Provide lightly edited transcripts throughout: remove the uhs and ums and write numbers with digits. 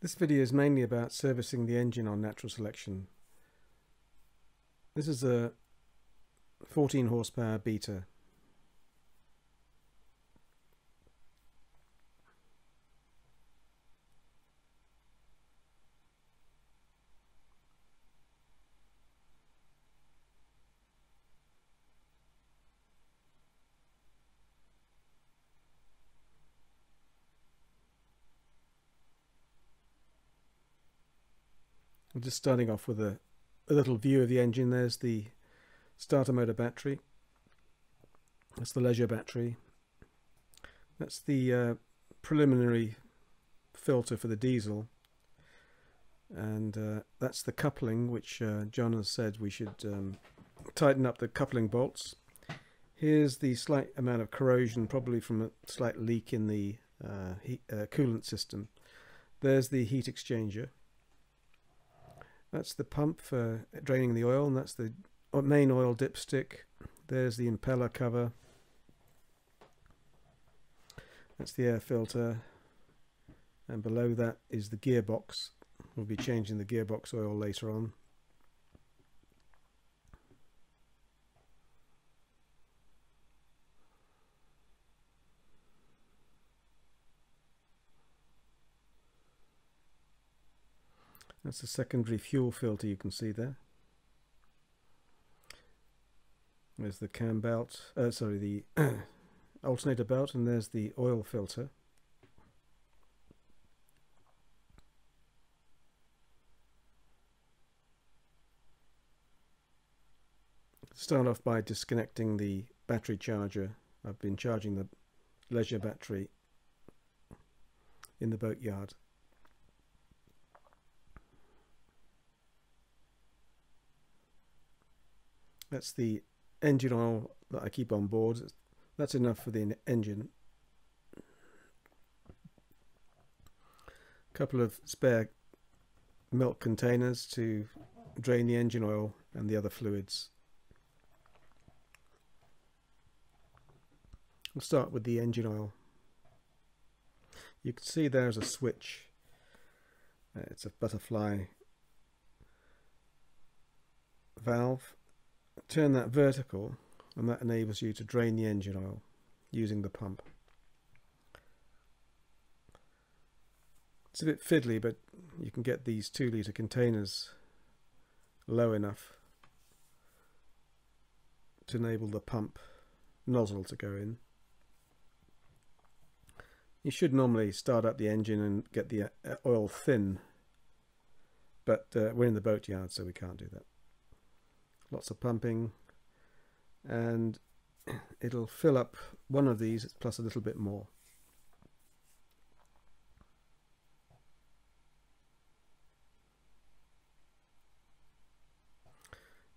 This video is mainly about servicing the engine on Natural Selection. This is a 14 horsepower Beta. I'm just starting off with a little view of the engine. There's the starter motor battery. That's the leisure battery. That's the preliminary filter for the diesel. And that's the coupling, which John has said we should tighten up the coupling bolts. Here's the slight amount of corrosion, probably from a slight leak in the coolant system. There's the heat exchanger. That's the pump for draining the oil, and that's the main oil dipstick. There's the impeller cover. That's the air filter. And below that is the gearbox. We'll be changing the gearbox oil later on. That's the secondary fuel filter you can see there. There's the cam belt, the alternator belt, and there's the oil filter. Start off by disconnecting the battery charger. I've been charging the leisure battery in the boat yard. That's the engine oil that I keep on board. That's enough for the engine. A couple of spare milk containers to drain the engine oil and the other fluids. We'll start with the engine oil. You can see there's a switch. It's a butterfly valve. Turn that vertical, and that enables you to drain the engine oil using the pump. It's a bit fiddly, but you can get these 2-litre containers low enough to enable the pump nozzle to go in. You should normally start up the engine and get the oil thin, but we're in the boat yard, so we can't do that. Lots of pumping, and it'll fill up one of these plus a little bit more.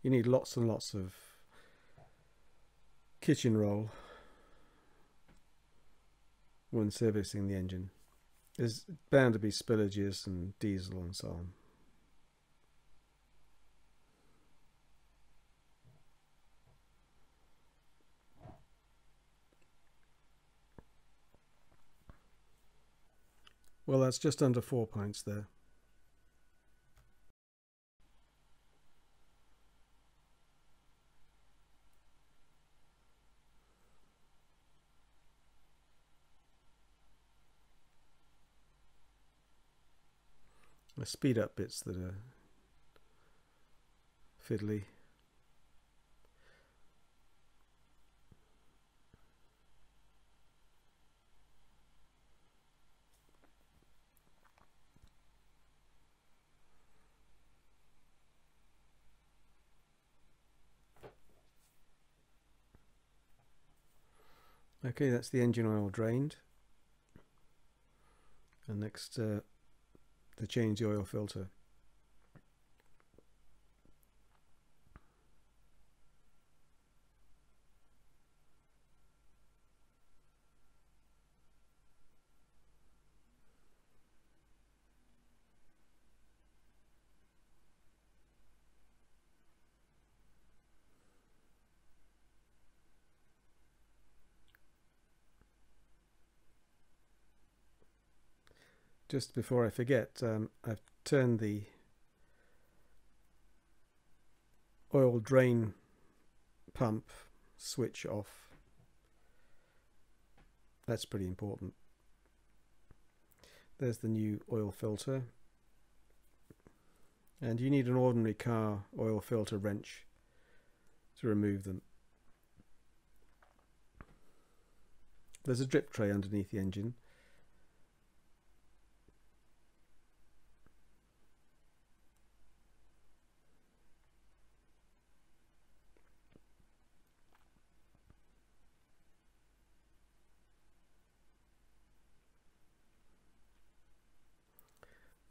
You need lots and lots of kitchen roll when servicing the engine. There's bound to be spillages and diesel and so on. Well, that's just under 4 pints there. The speed up bits that are fiddly. Okay, that's the engine oil drained. And next to change the oil filter. just before I forget, I've turned the oil drain pump switch off. That's pretty important. There's the new oil filter, and you need an ordinary car oil filter wrench to remove them. There's a drip tray underneath the engine.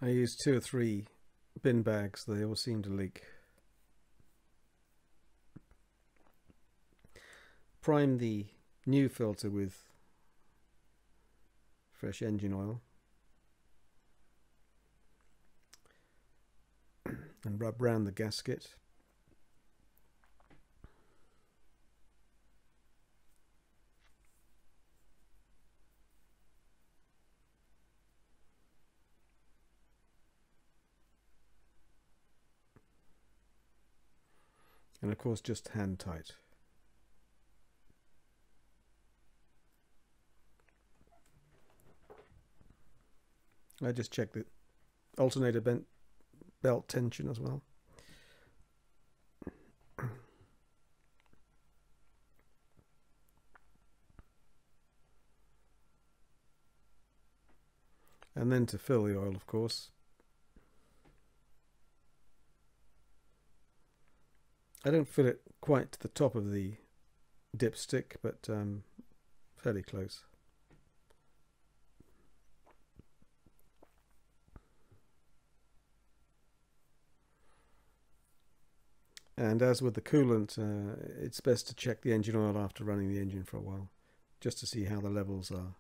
I used 2 or 3 bin bags, they all seem to leak. Prime the new filter with fresh engine oil and rub round the gasket. And of course just hand tight. I just check the alternator belt tension as well. And then to fill the oil, of course. I don't fill it quite to the top of the dipstick, but fairly close. And as with the coolant, it's best to check the engine oil after running the engine for a while, just to see how the levels are.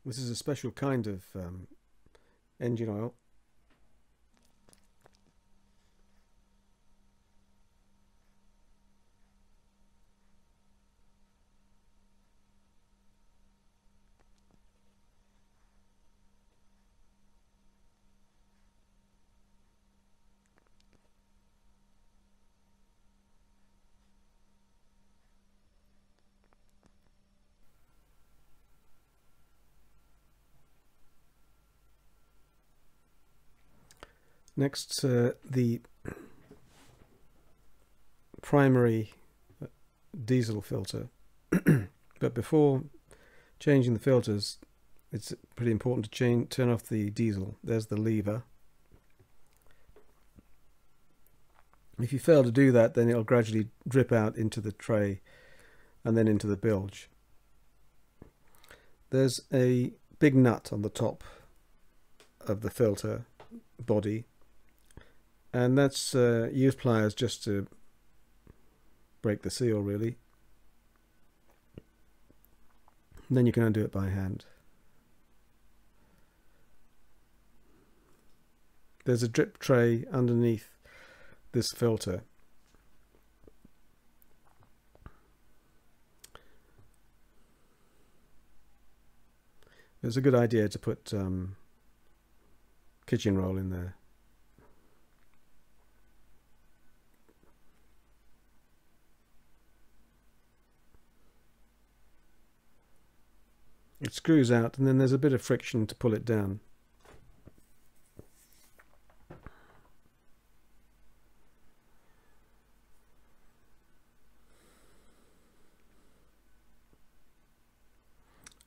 This is a special kind of engine oil. Next, the primary diesel filter. But before changing the filters, it's pretty important to turn off the diesel. There's the lever. If you fail to do that, then it'll gradually drip out into the tray and then into the bilge. There's a big nut on the top of the filter body, and that's use pliers just to break the seal, really. And then you can undo it by hand. There's a drip tray underneath this filter. It's a good idea to put kitchen roll in there. It screws out, and then there's a bit of friction to pull it down.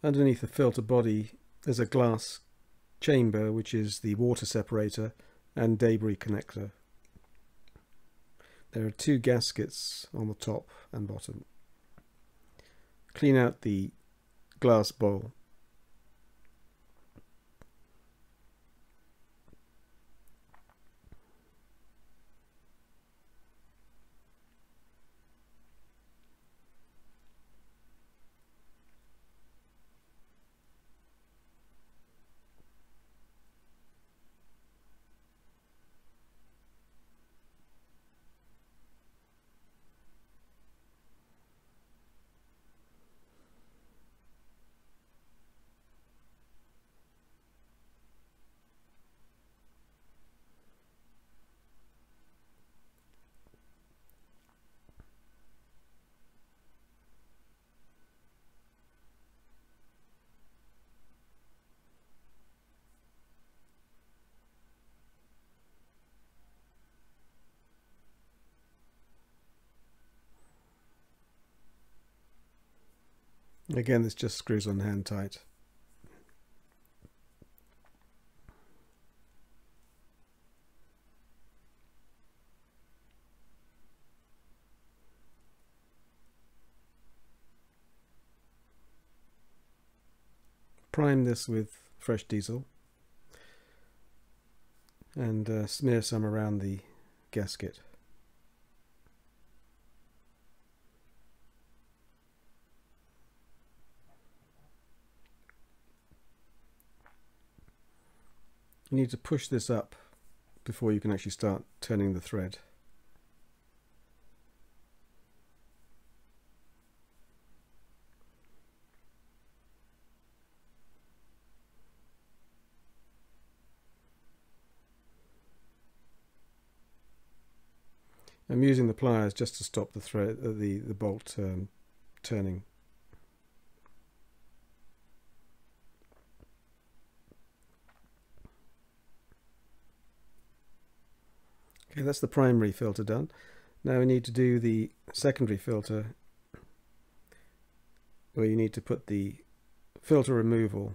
Underneath the filter body there's a glass chamber, which is the water separator and debris connector. There are 2 gaskets on the top and bottom. Clean out the glass bowl. Again, this just screws on hand tight. Prime this with fresh diesel and smear some around the gasket. You need to push this up before you can actually start turning the thread. I'm using the pliers just to stop the thread, the bolt turning. Okay, that's the primary filter done. Now we need to do the secondary filter, where you need to put the filter removal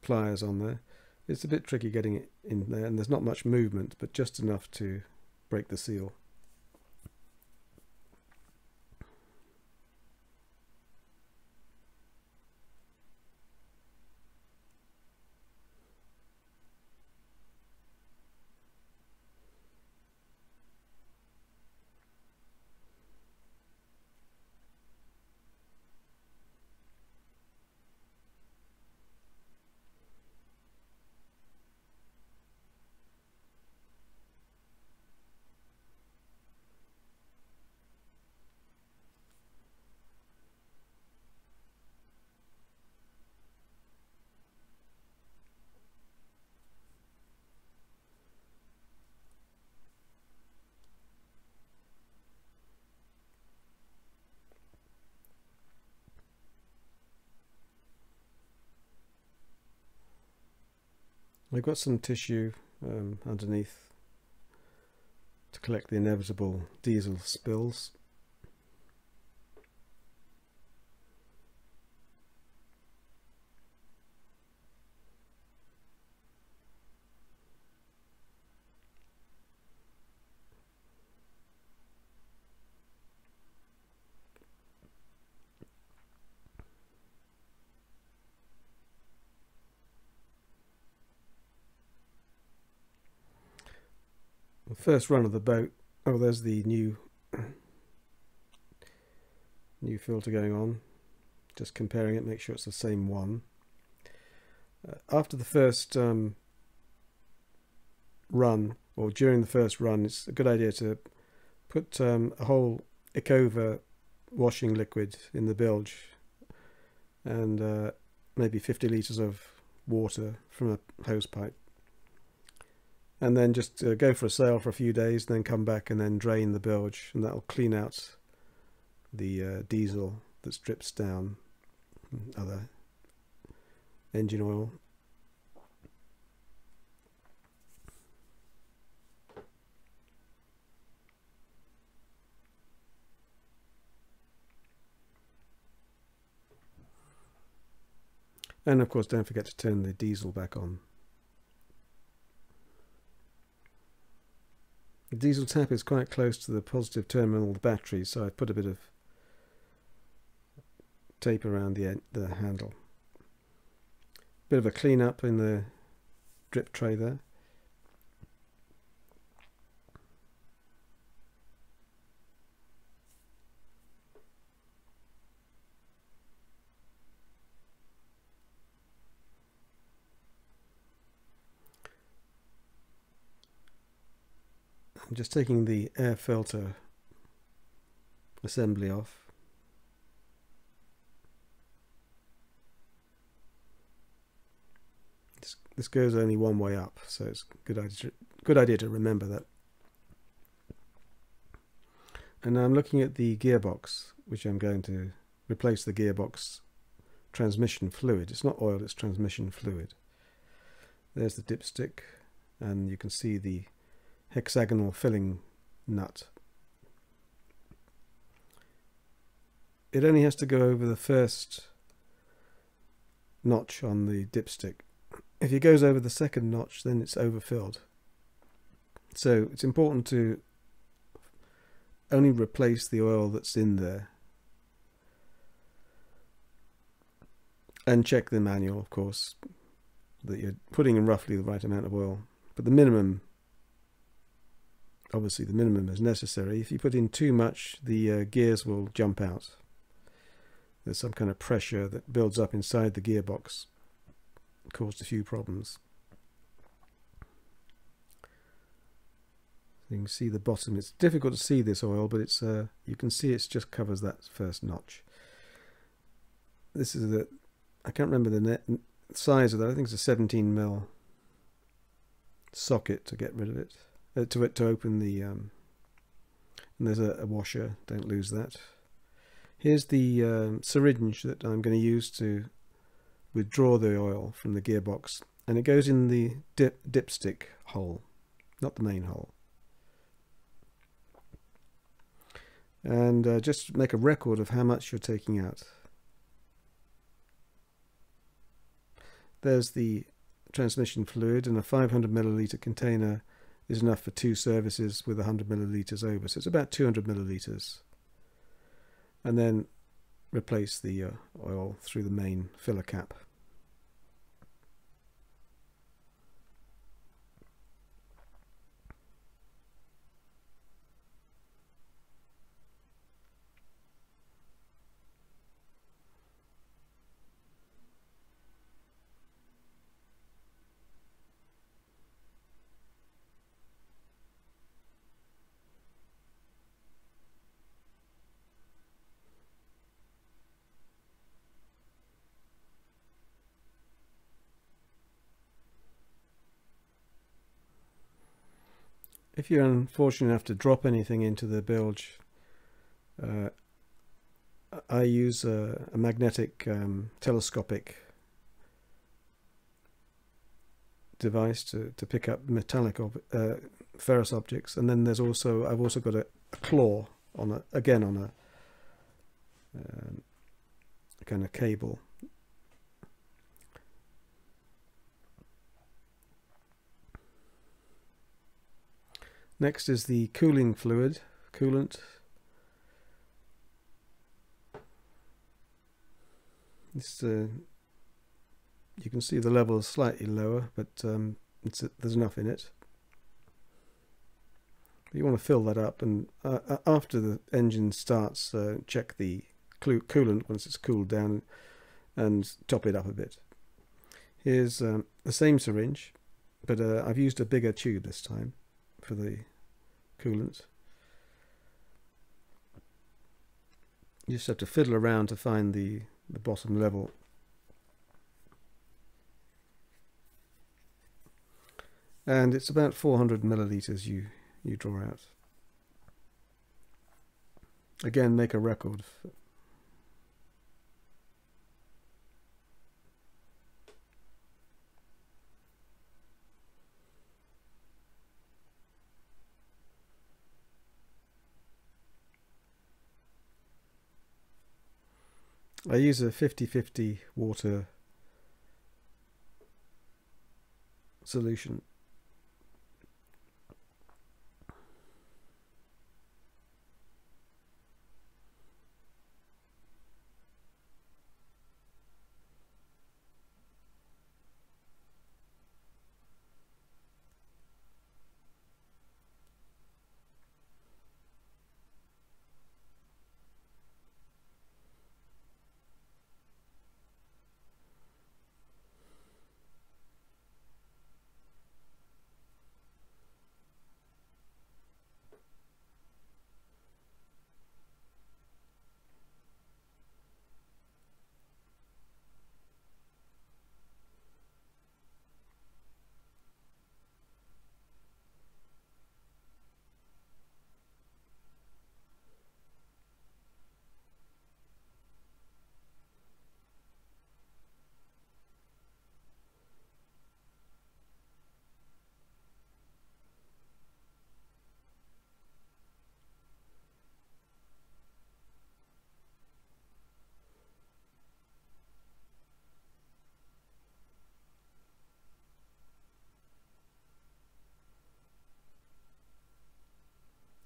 pliers on there. It's a bit tricky getting it in there, and there's not much movement, but just enough to break the seal. I've got some tissue underneath to collect the inevitable diesel spills. The first run of the boat, oh, there's the new filter going on. Just comparing it, make sure it's the same one. After the first run, or during the first run, it's a good idea to put a whole Ecova washing liquid in the bilge, and maybe 50 litres of water from a hose pipe. And then just go for a sail for a few days, then come back and then drain the bilge, and that'll clean out the diesel that drips down, other engine oil. And of course, don't forget to turn the diesel back on. The diesel tap is quite close to the positive terminal of the battery, so I've put a bit of tape around the handle. Bit of a clean up in the drip tray there. I'm just taking the air filter assembly off. This goes only one way up, so it's a good idea to remember that. And now I'm looking at the gearbox, which I'm going to replace the gearbox transmission fluid. It's not oil, it's transmission fluid. There's the dipstick, and you can see the hexagonal filling nut. it only has to go over the first notch on the dipstick. If it goes over the second notch, then it's overfilled. So it's important to only replace the oil that's in there. And check the manual, of course, that you're putting in roughly the right amount of oil. But the minimum, obviously the minimum is necessary. If you put in too much, the gears will jump out. There's some kind of pressure that builds up inside the gearbox. Caused a few problems. You can see the bottom. It's difficult to see this oil, but it's you can see it just covers that first notch. This is the, I can't remember the size of that. I think it's a 17mm socket to get rid of it. To open the and there's a washer. Don't lose that. Here's the syringe that I'm going to use to withdraw the oil from the gearbox, and it goes in the dipstick hole, not the main hole. And just make a record of how much you're taking out. There's the transmission fluid, and a 500ml container is enough for 2 services with 100ml over, so it's about 200ml. And then replace the oil through the main filler cap. If you're unfortunate enough to drop anything into the bilge, I use a magnetic telescopic device to pick up metallic ferrous objects, and then there's also I've also got a claw on a kind of cable. Next is the cooling fluid, coolant. This you can see the level is slightly lower, but there's enough in it. You want to fill that up, and after the engine starts, check the coolant once it's cooled down, and top it up a bit. Here's the same syringe, but I've used a bigger tube this time for the coolant. You just have to fiddle around to find the bottom level. And it's about 400ml you draw out. Again, make a record. I use a 50-50 water solution.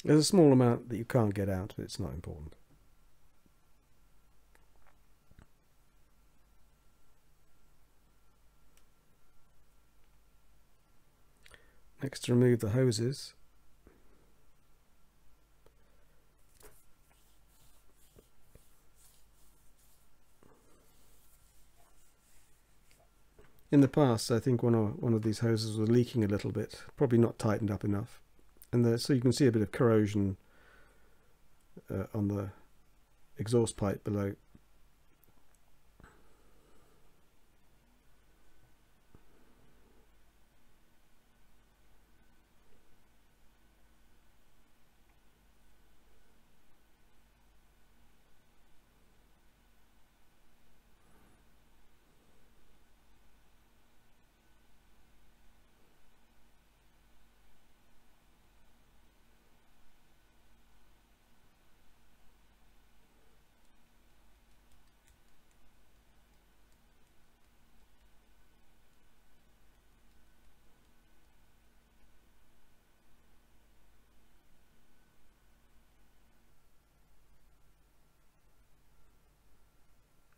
There's a small amount that you can't get out, but it's not important. Next, to remove the hoses. In the past, I think one of these hoses was leaking a little bit, probably not tightened up enough, and so you can see a bit of corrosion on the exhaust pipe below.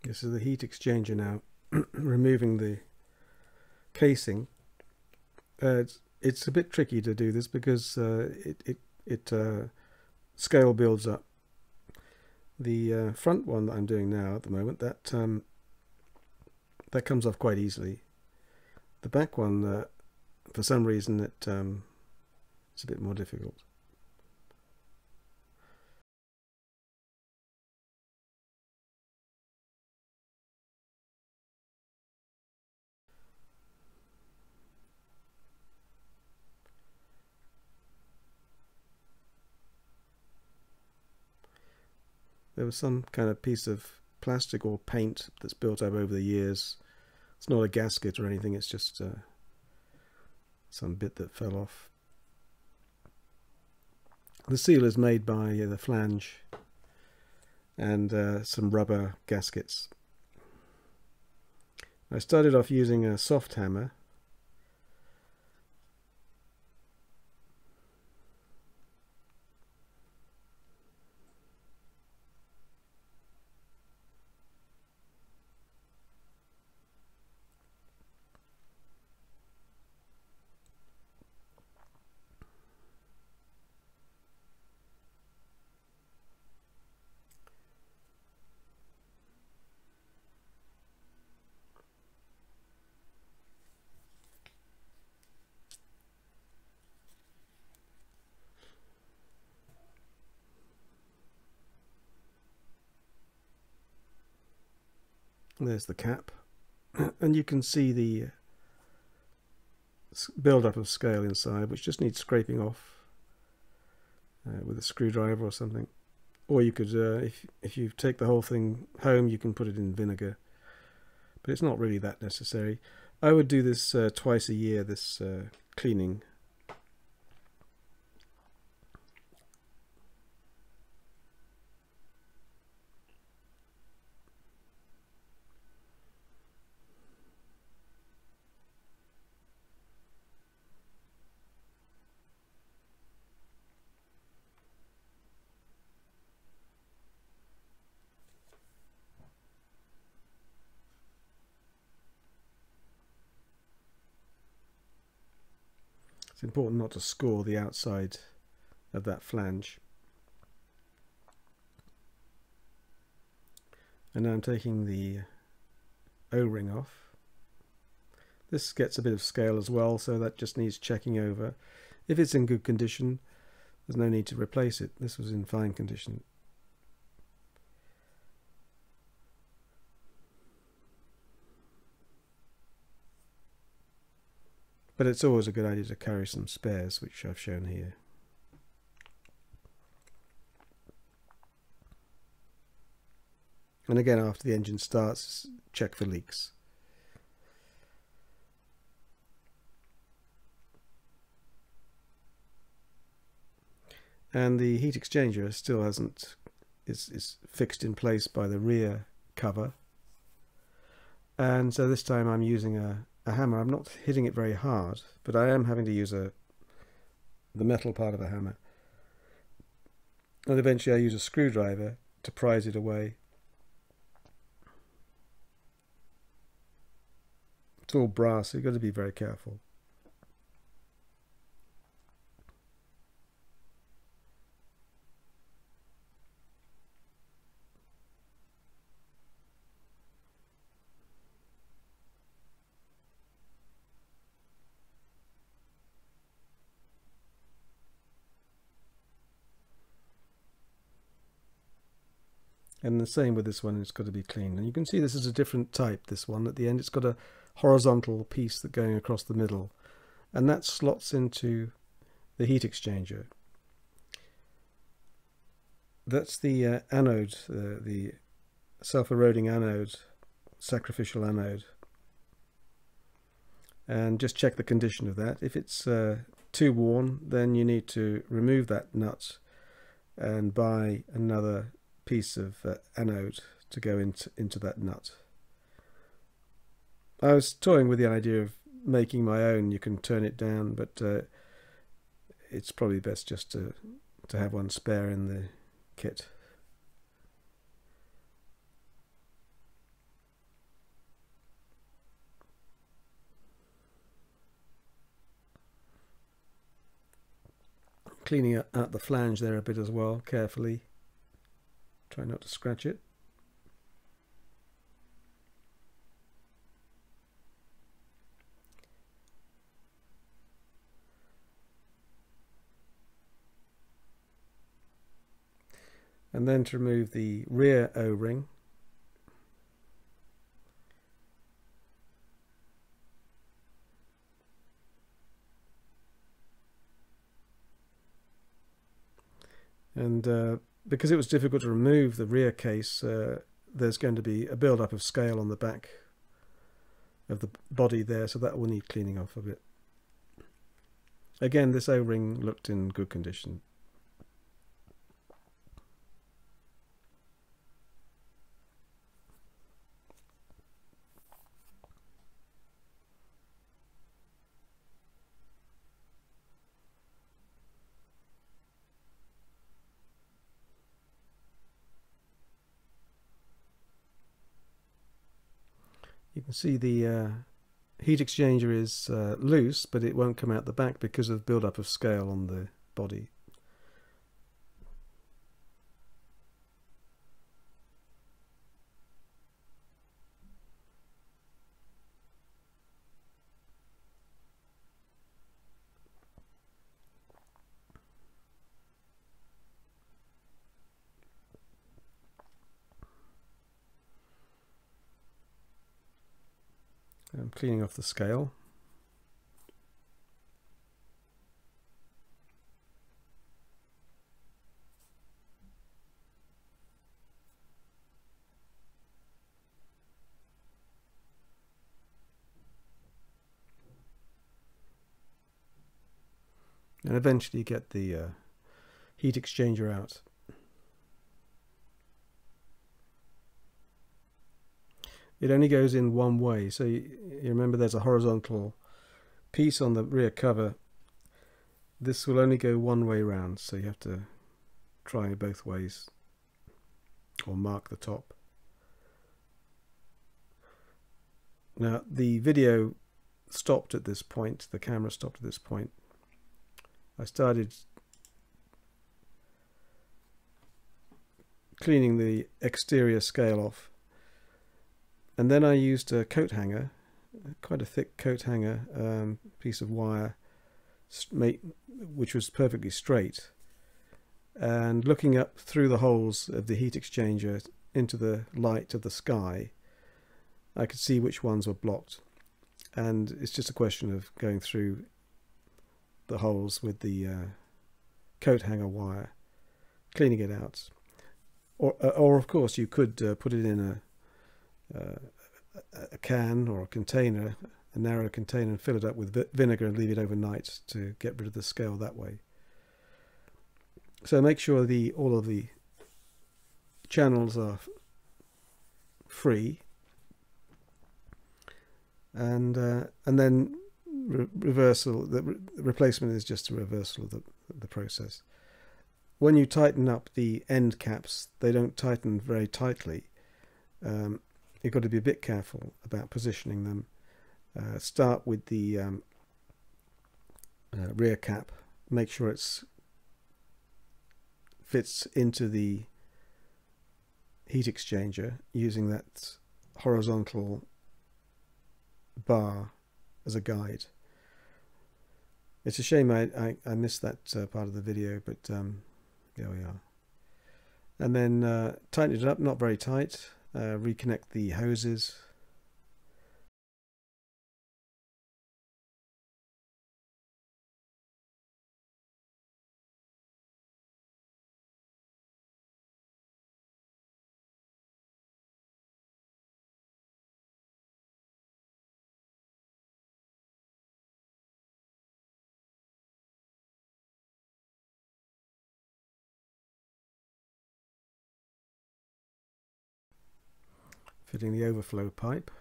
This is the heat exchanger now, removing the casing. It's a bit tricky to do this because it scale builds up. The front one that I'm doing now at the moment, that comes off quite easily. The back one, for some reason, it's a bit more difficult. There was some kind of piece of plastic or paint that's built up over the years. It's not a gasket or anything, it's just some bit that fell off. The seal is made by the flange and some rubber gaskets. I started off using a soft hammer. There's the cap, and you can see the build-up of scale inside, which just needs scraping off with a screwdriver or something. Or you could, if you take the whole thing home, you can put it in vinegar, but it's not really that necessary. I would do this twice a year, this cleaning. It's important not to score the outside of that flange. And now I'm taking the O-ring off. This gets a bit of scale as well, so that just needs checking over. If it's in good condition, there's no need to replace it. This was in fine condition. But it's always a good idea to carry some spares, which I've shown here. And again, after the engine starts, check for leaks. And the heat exchanger still is fixed in place by the rear cover. And so this time I'm using a hammer. I'm not hitting it very hard, but I am having to use the metal part of a hammer. And eventually I use a screwdriver to prise it away. It's all brass, so you've got to be very careful. And the same with this one, it's got to be clean. And you can see this is a different type, this one. At the end, it's got a horizontal piece that going across the middle. And that slots into the heat exchanger. That's the anode, the self-eroding anode, sacrificial anode. And just check the condition of that. If it's too worn, then you need to remove that nut and buy another piece of anode to go into that nut. I was toying with the idea of making my own. You can turn it down, but it's probably best just to have one spare in the kit. Cleaning out the flange there a bit as well, carefully. Try not to scratch it. And then to remove the rear O-ring. And because it was difficult to remove the rear case, there's going to be a build-up of scale on the back of the body there, so that will need cleaning off a bit. Again, this O-ring looked in good condition. You can see the heat exchanger is loose, but it won't come out the back because of build-up of scale on the body. I'm cleaning off the scale. And eventually get the heat exchanger out. It only goes in one way, so you remember there's a horizontal piece on the rear cover. This will only go one way round, so you have to try it both ways or mark the top. Now the video stopped at this point, the camera stopped at this point. I started cleaning the exterior scale off. And then I used a coat hanger, quite a thick coat hanger, piece of wire, which was perfectly straight. And looking up through the holes of the heat exchanger into the light of the sky, I could see which ones were blocked. And it's just a question of going through the holes with the coat hanger wire, cleaning it out. Or of course, you could put it in a can or a container, a narrow container, and fill it up with vinegar and leave it overnight to get rid of the scale that way. So make sure all of the channels are free, and then reversal. The replacement is just a reversal of the process. when you tighten up the end caps, they don't tighten very tightly. You've got to be a bit careful about positioning them. Start with the rear cap. Make sure it fits into the heat exchanger using that horizontal bar as a guide. It's a shame I missed that part of the video, but there we are. And then tighten it up, not very tight. Reconnect the hoses. Fitting the overflow pipe.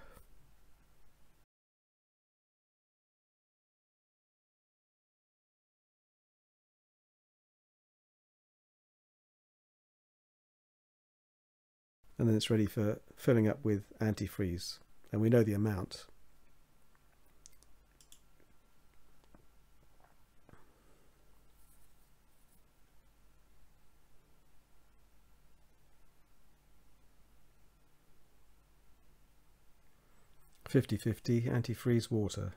And then it's ready for filling up with antifreeze. And we know the amount. (50-50) antifreeze water.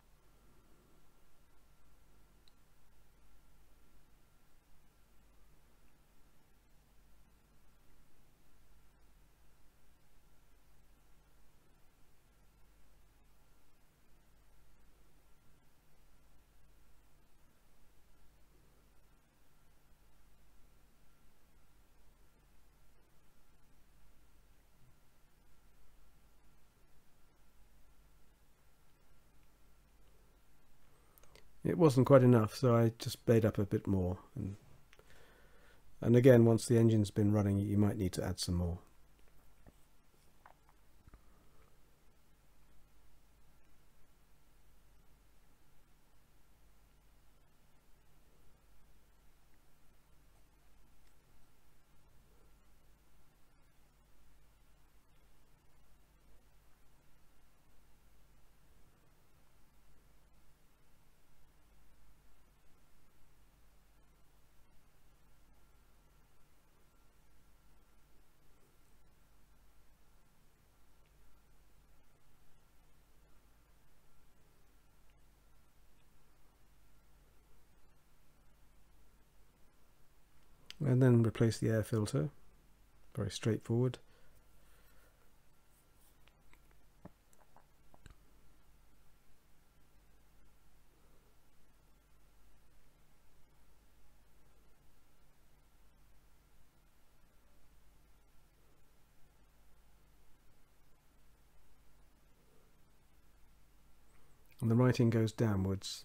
It wasn't quite enough, so I just made up a bit more. And again, once the engine's been running, you might need to add some more. And then replace the air filter. Very straightforward. And the writing goes downwards.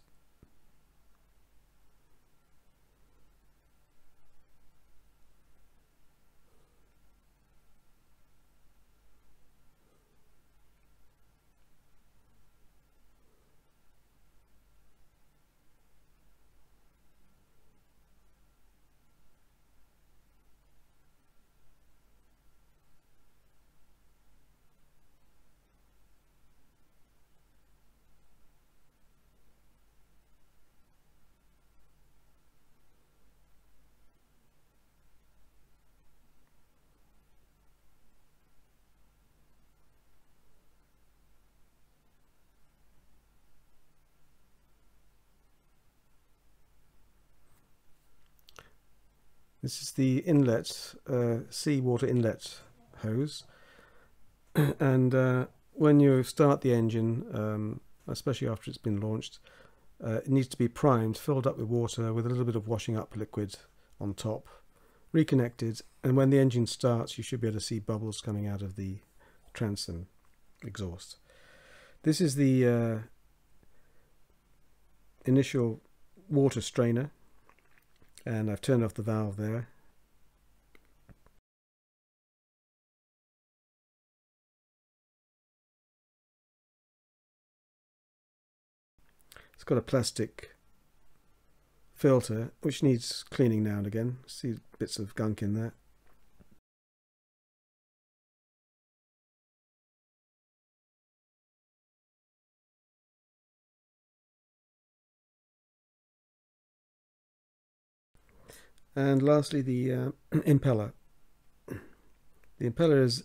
This is the inlet, seawater inlet hose, and when you start the engine, especially after it's been launched, it needs to be primed, filled up with water with a little bit of washing up liquid on top, reconnected, and when the engine starts you should be able to see bubbles coming out of the transom exhaust. This is the initial water strainer, and I've turned off the valve there. It's got a plastic filter, which needs cleaning now and again. See bits of gunk in there. And lastly, the impeller. The impeller's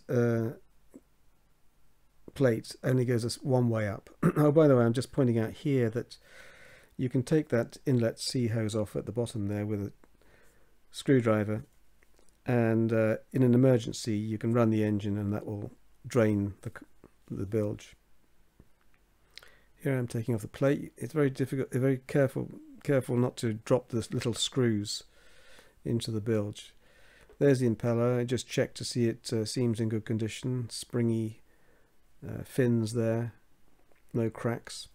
plate only goes one way up. Oh, by the way, I'm just pointing out here that you can take that inlet sea hose off at the bottom there with a screwdriver, and in an emergency you can run the engine and that will drain the bilge. Here I'm taking off the plate. It's very difficult, very careful not to drop the little screws into the bilge. There's the impeller. I just checked to see it seems in good condition. Springy fins there, no cracks.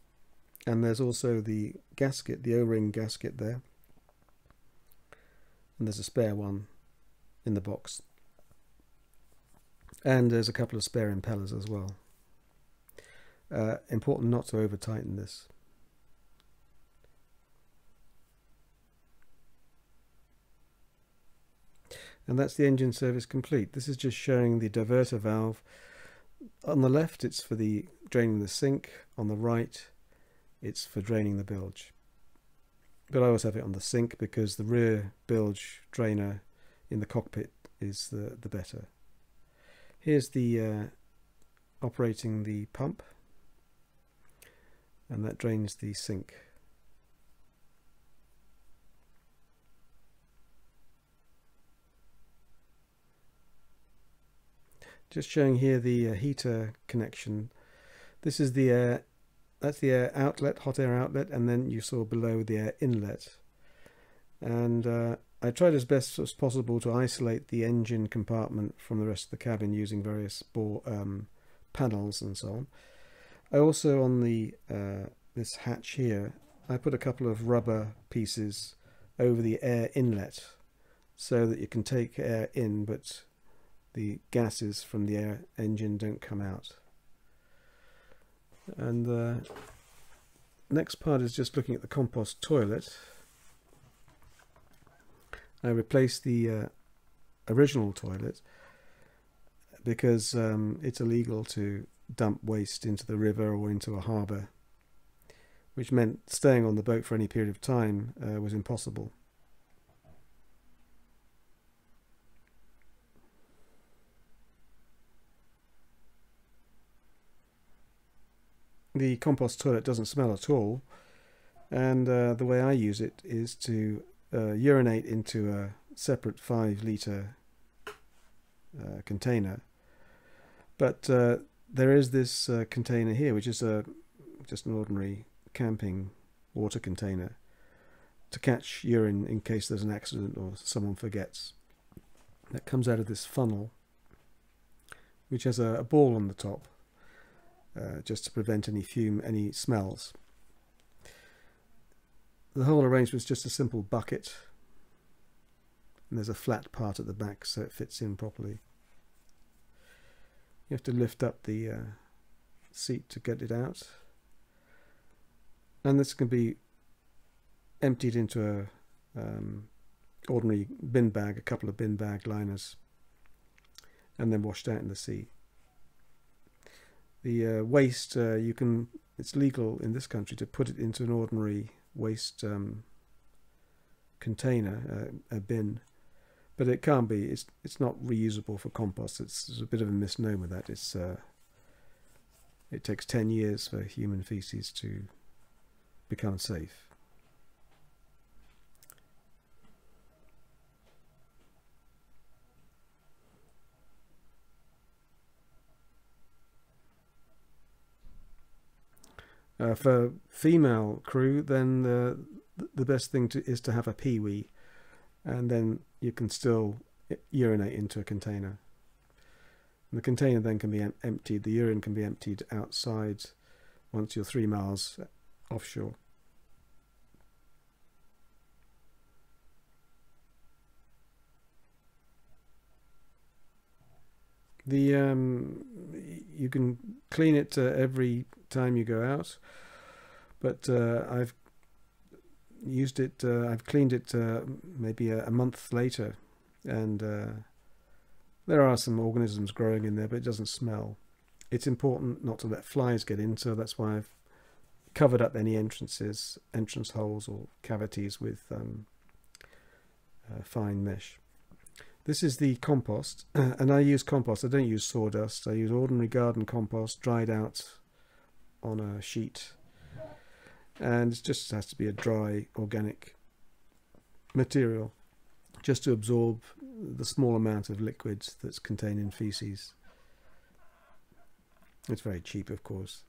And there's also the gasket, the O-ring gasket there. And there's a spare one in the box. And there's a couple of spare impellers as well. Important not to over tighten this. And that's the engine service complete. This is just showing the diverter valve. On the left it's for the draining the sink, on the right it's for draining the bilge. But I always have it on the sink because the rear bilge drainer in the cockpit is the better. Here's the operating the pump, and that drains the sink. Just showing here the heater connection. This is the air, that's the air outlet, hot air outlet, and then you saw below the air inlet. And I tried as best as possible to isolate the engine compartment from the rest of the cabin using various panels and so on. I also, on the this hatch here, I put a couple of rubber pieces over the air inlet so that you can take air in, but the gases from the air engine don't come out. And the next part is just looking at the compost toilet. I replaced the original toilet because it's illegal to dump waste into the river or into a harbour, which meant staying on the boat for any period of time was impossible. The compost toilet doesn't smell at all, and the way I use it is to urinate into a separate 5-litre container. But there is this container here, which is just an ordinary camping water container to catch urine in case there's an accident or someone forgets. That comes out of this funnel, which has a ball on the top, just to prevent any smells. The whole arrangement is just a simple bucket, and there's a flat part at the back so it fits in properly. You have to lift up the seat to get it out, and this can be emptied into a ordinary bin bag, a couple of bin bag liners, and then washed out in the sea. The waste, it's legal in this country to put it into an ordinary waste container, a bin, but it can't be. It's not reusable for compost. It's a bit of a misnomer that it takes 10 years for human feces to become safe. For female crew, then the best thing is to have a pee-wee, and then you can still urinate into a container. And the container then can be emptied. The urine can be emptied outside once you're 3 miles offshore. You can clean it every time you go out, but I've used it. I've cleaned it maybe a month later, and there are some organisms growing in there, but it doesn't smell. It's important not to let flies get in, so that's why I've covered up any entrance holes or cavities with fine mesh. This is the compost, and I use compost. I don't use sawdust. I use ordinary garden compost dried out on a sheet, and it just has to be a dry organic material just to absorb the small amount of liquids that's contained in feces. It's very cheap, of course.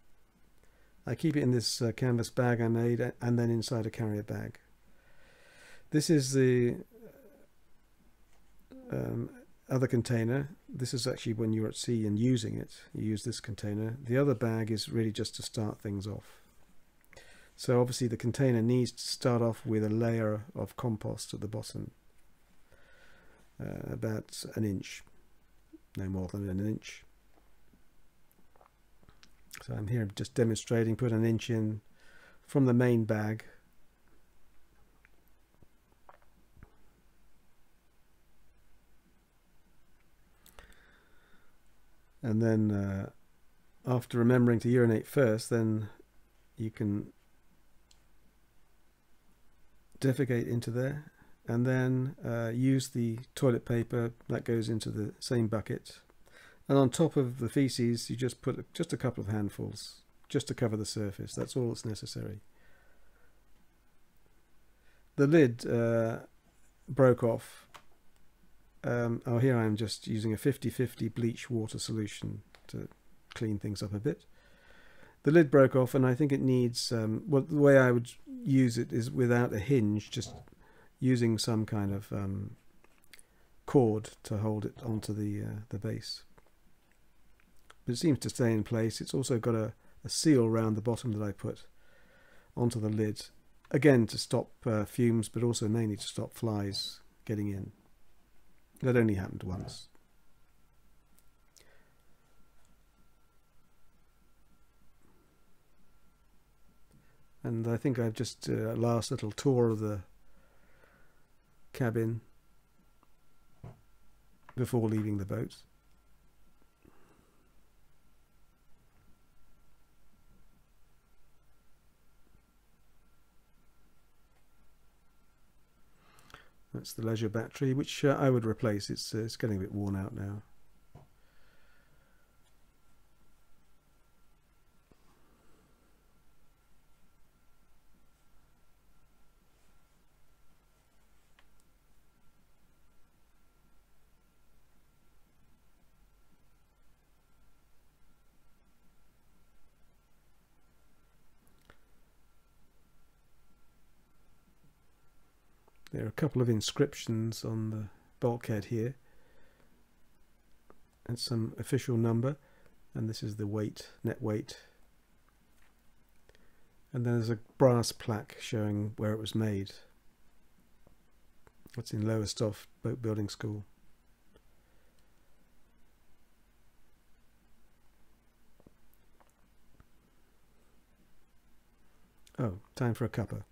I keep it in this canvas bag I made, and then inside a carrier bag. This is the other container. This is actually when you're at sea and using it, you use this container. The other bag is really just to start things off. So obviously the container needs to start off with a layer of compost at the bottom, about an inch, no more than an inch. So I'm here just demonstrating, put an inch in from the main bag. And then after remembering to urinate first, then you can defecate into there, and then use the toilet paper that goes into the same bucket. And on top of the feces, you just put just a couple of handfuls, just to cover the surface. That's all that's necessary. The lid broke off. Oh, here I am just using a 50-50 bleach water solution to clean things up a bit. The lid broke off, and I think it needs, well, the way I would use it is without a hinge, just using some kind of cord to hold it onto the base. But it seems to stay in place. It's also got a seal around the bottom that I put onto the lid, again to stop fumes, but also mainly to stop flies getting in. That only happened once. And I think I've just a last little tour of the cabin before leaving the boat. That's the leisure battery, which I would replace. It's getting a bit worn out now. There are a couple of inscriptions on the bulkhead here, and some official number, and this is the weight, net weight. And then there's a brass plaque showing where it was made. That's in Lowestoft Boat Building School. Oh, time for a cuppa.